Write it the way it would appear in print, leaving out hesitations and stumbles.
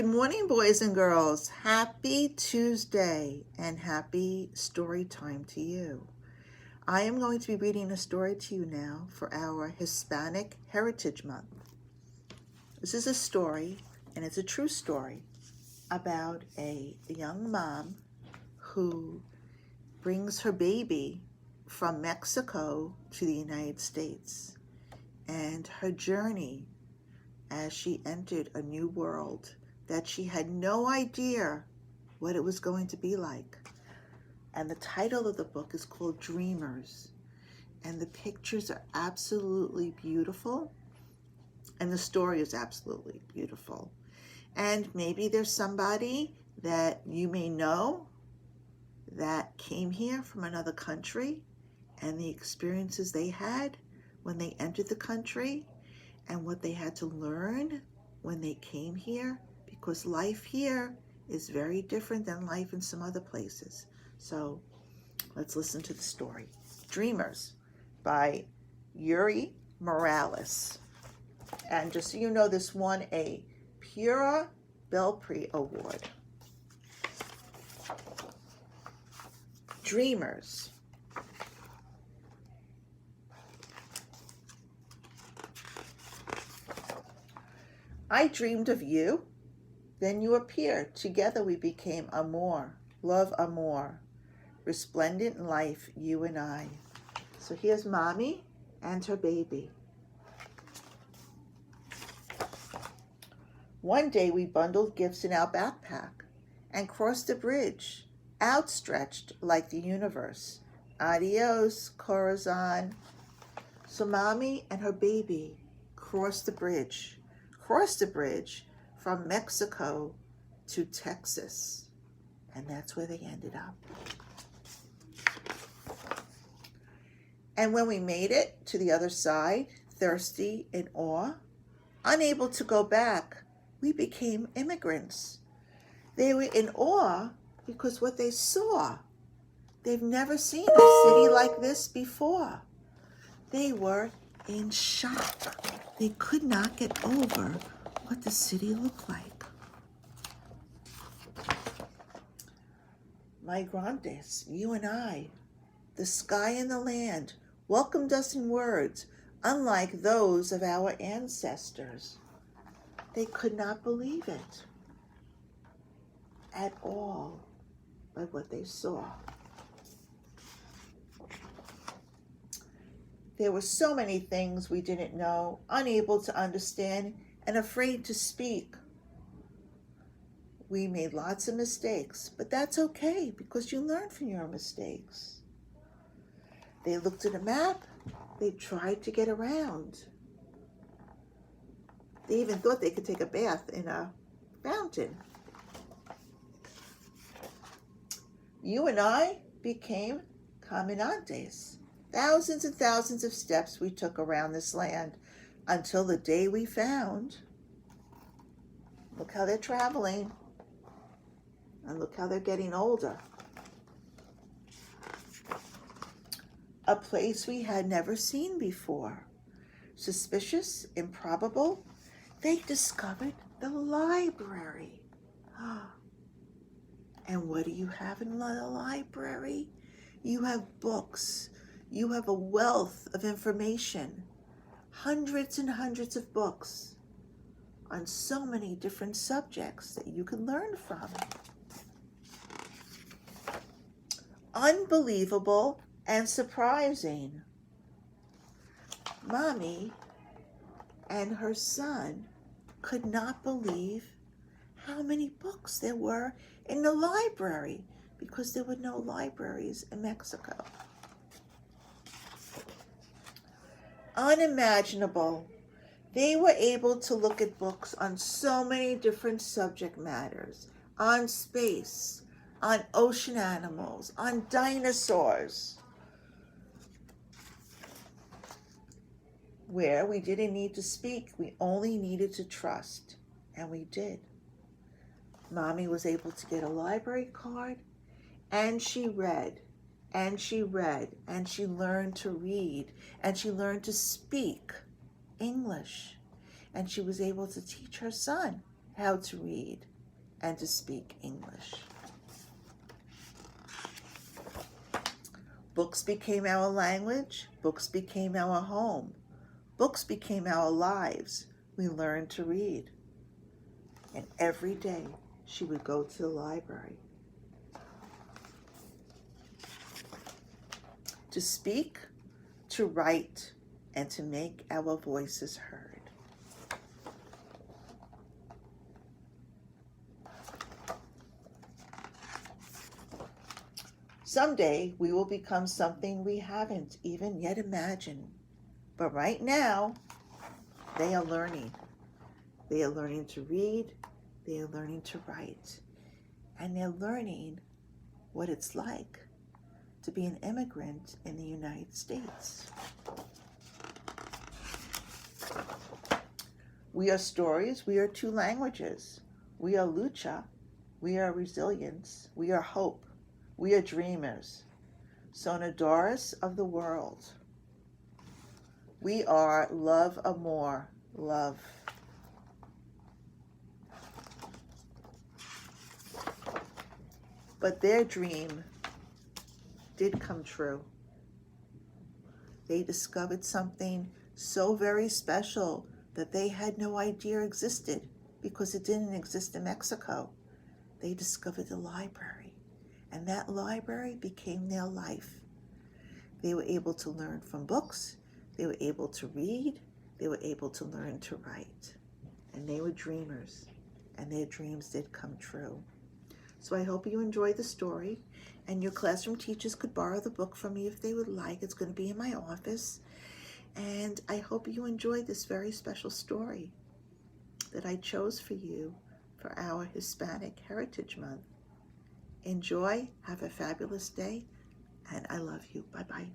Good morning, boys and girls. Happy Tuesday and happy story time to you. I am going to be reading a story to you now for our Hispanic Heritage Month. This is a story, and it's a true story, about a young mom who brings her baby from Mexico to the United States, and her journey as she entered a new world that she had no idea what it was going to be like. And the title of the book is called Dreamers. And the pictures are absolutely beautiful. And the story is absolutely beautiful. And maybe there's somebody that you may know that came here from another country and the experiences they had when they entered the country and what they had to learn when they came here, because life here is very different than life in some other places. So let's listen to the story. Dreamers by Yuri Morales. And just so you know, this won a Pura Belprix Award. Dreamers. I dreamed of you, then you appeared. Together we became amour, love amour, resplendent in life, you and I. So here's mommy and her baby. One day we bundled gifts in our backpack and crossed a bridge, outstretched like the universe. Adios, Corazon. So mommy and her baby crossed the bridge from Mexico to Texas. And that's where they ended up. And when we made it to the other side, thirsty in awe, unable to go back, we became immigrants. They were in awe because what they saw, they've never seen a city like this before. They were in shock. They could not get over what the city looked like. Migrantes, you and I, the sky and the land, welcomed us in words unlike those of our ancestors. They could not believe it at all by what they saw. There were so many things we didn't know, unable to understand, and afraid to speak. We made lots of mistakes, but that's okay because you learn from your mistakes. They looked at a map. They tried to get around. They even thought they could take a bath in a fountain. You and I became caminantes. Thousands and thousands of steps we took around this land until the day we found. Look how they're traveling. And look how they're getting older. A place we had never seen before. Suspicious, improbable, they discovered the library. And what do you have in the library? You have books. You have a wealth of information. Hundreds and hundreds of books on so many different subjects that you can learn from. Unbelievable and surprising. Mommy and her son could not believe how many books there were in the library because there were no libraries in Mexico. Unimaginable. They were able to look at books on so many different subject matters, on space, on ocean animals, on dinosaurs, where we didn't need to speak, we only needed to trust, and we did. Mommy was able to get a library card, and she read, and she read, and she learned to read, and she learned to speak English, and she was able to teach her son how to read and to speak English. Books became our language. Books became our home. Books became our lives. We learned to read. And every day she would go to the library. To speak, to write, and to make our voices heard. Someday we will become something we haven't even yet imagined. But right now, they are learning. They are learning to read, they are learning to write, and they're learning what it's like to be an immigrant in the United States. We are stories, we are two languages. We are lucha, we are resilience, we are hope, we are dreamers. Sonadoras of the world. We are love, amor, love. But their dream did come true. They discovered something so very special that they had no idea existed because it didn't exist in Mexico. They discovered the library, and that library became their life. They were able to learn from books, they were able to read, they were able to learn to write. And they were dreamers, and their dreams did come true. So I hope you enjoyed the story, and your classroom teachers could borrow the book from me if they would like. It's going to be in my office. And I hope you enjoyed this very special story that I chose for you for our Hispanic Heritage Month. Enjoy, have a fabulous day, and I love you. Bye-bye.